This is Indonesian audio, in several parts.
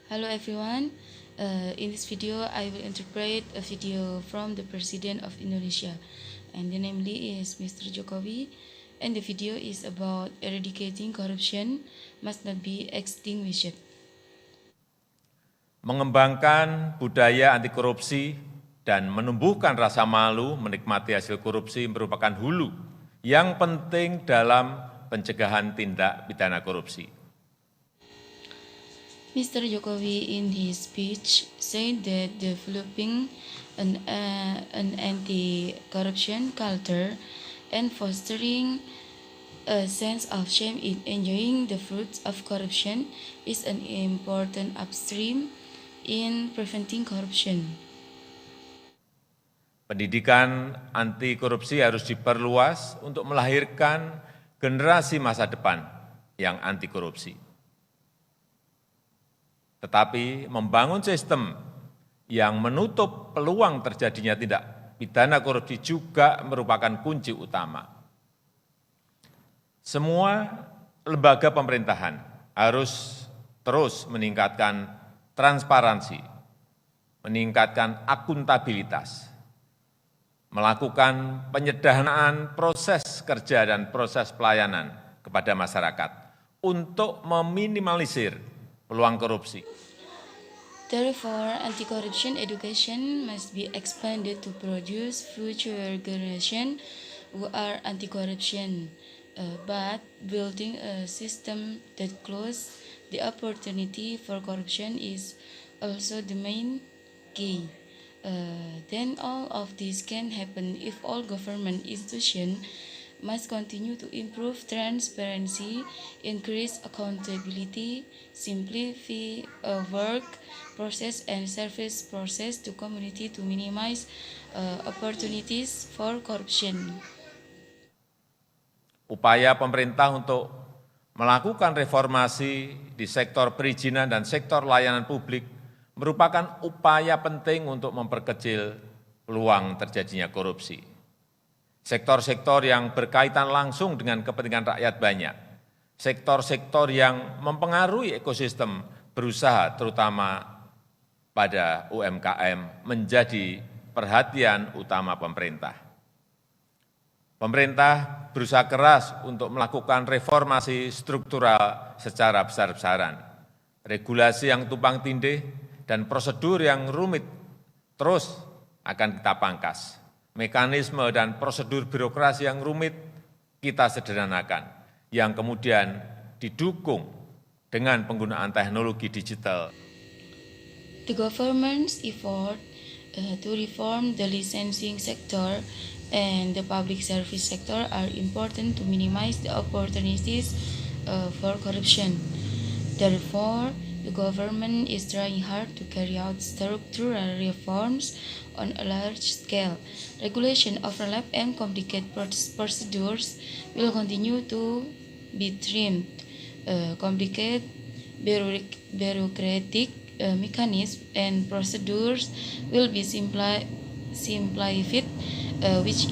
Hello everyone. In this video, I will interpret a video from the President of Indonesia, and the namely is Mr. Jokowi. And the video is about eradicating corruption must not be extinguished. Mengembangkan budaya anti korupsi dan menumbuhkan rasa malu menikmati hasil korupsi merupakan hulu yang penting dalam pencegahan tindak pidana korupsi. Mr. Jokowi in his speech said that developing an anti-corruption culture and fostering a sense of shame in enjoying the fruits of corruption is an important upstream in preventing corruption. Pendidikan anti korupsi harus diperluas untuk melahirkan generasi masa depan yang anti korupsi. Tetapi membangun sistem yang menutup peluang terjadinya tindak pidana korupsi juga merupakan kunci utama. Semua lembaga pemerintahan harus terus meningkatkan transparansi, meningkatkan akuntabilitas, melakukan penyederhanaan proses kerja dan proses pelayanan kepada masyarakat untuk meminimalisir peluang korupsi. Therefore, anti-corruption education must be expanded to produce future generations who are anti-corruption, but building a system that closes the opportunity for corruption is also the main key. Then all of this can happen if all government institutions must continue to improve transparency, increase accountability, simplify work process and service process to community to minimize opportunities for corruption. Upaya pemerintah untuk melakukan reformasi di sektor perizinan dan sektor layanan publik merupakan upaya penting untuk memperkecil peluang terjadinya korupsi. Sektor-sektor yang berkaitan langsung dengan kepentingan rakyat banyak, sektor-sektor yang mempengaruhi ekosistem berusaha terutama pada UMKM menjadi perhatian utama pemerintah. Pemerintah berusaha keras untuk melakukan reformasi struktural secara besar-besaran. Regulasi yang tumpang tindih dan prosedur yang rumit terus akan kita pangkas. Mekanisme dan prosedur birokrasi yang rumit kita sederhanakan, yang kemudian didukung dengan penggunaan teknologi digital. The government's effort to reform the licensing sector and the public service sector are important to minimize the opportunities for corruption. Therefore, the government is trying hard to carry out structural reforms on a large scale. Regulation of relevant and complicated procedures will continue to be trimmed. Complicated bureaucratic mechanisms and procedures will be simplified, which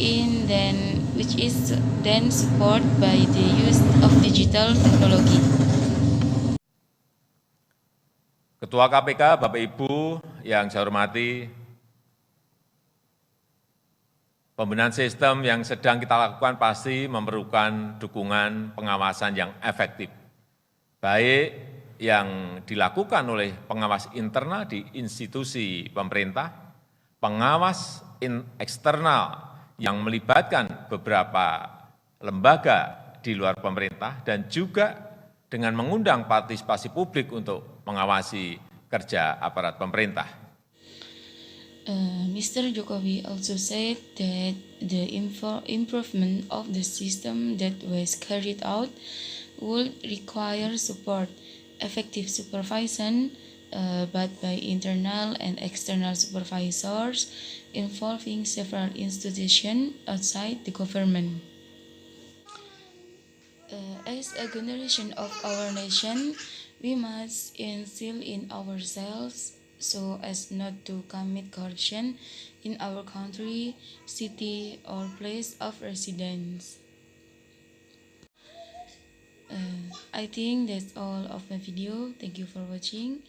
is then supported by the use of digital technology. Ketua KPK, Bapak Ibu yang saya hormati, pembenahan sistem yang sedang kita lakukan pasti memerlukan dukungan pengawasan yang efektif, baik yang dilakukan oleh pengawas internal di institusi pemerintah, pengawas eksternal yang melibatkan beberapa lembaga di luar pemerintah, dan juga dengan mengundang partisipasi publik untuk mengawasi kerja aparat pemerintah. Mr. Jokowi also said that the improvement of the system that was carried out would require support, effective supervision, but by internal and external supervisors involving several institutions outside the government. As a generation of our nation, we must instill in ourselves so as not to commit corruption in our country, city, or place of residence. I think that's all of my video. Thank you for watching.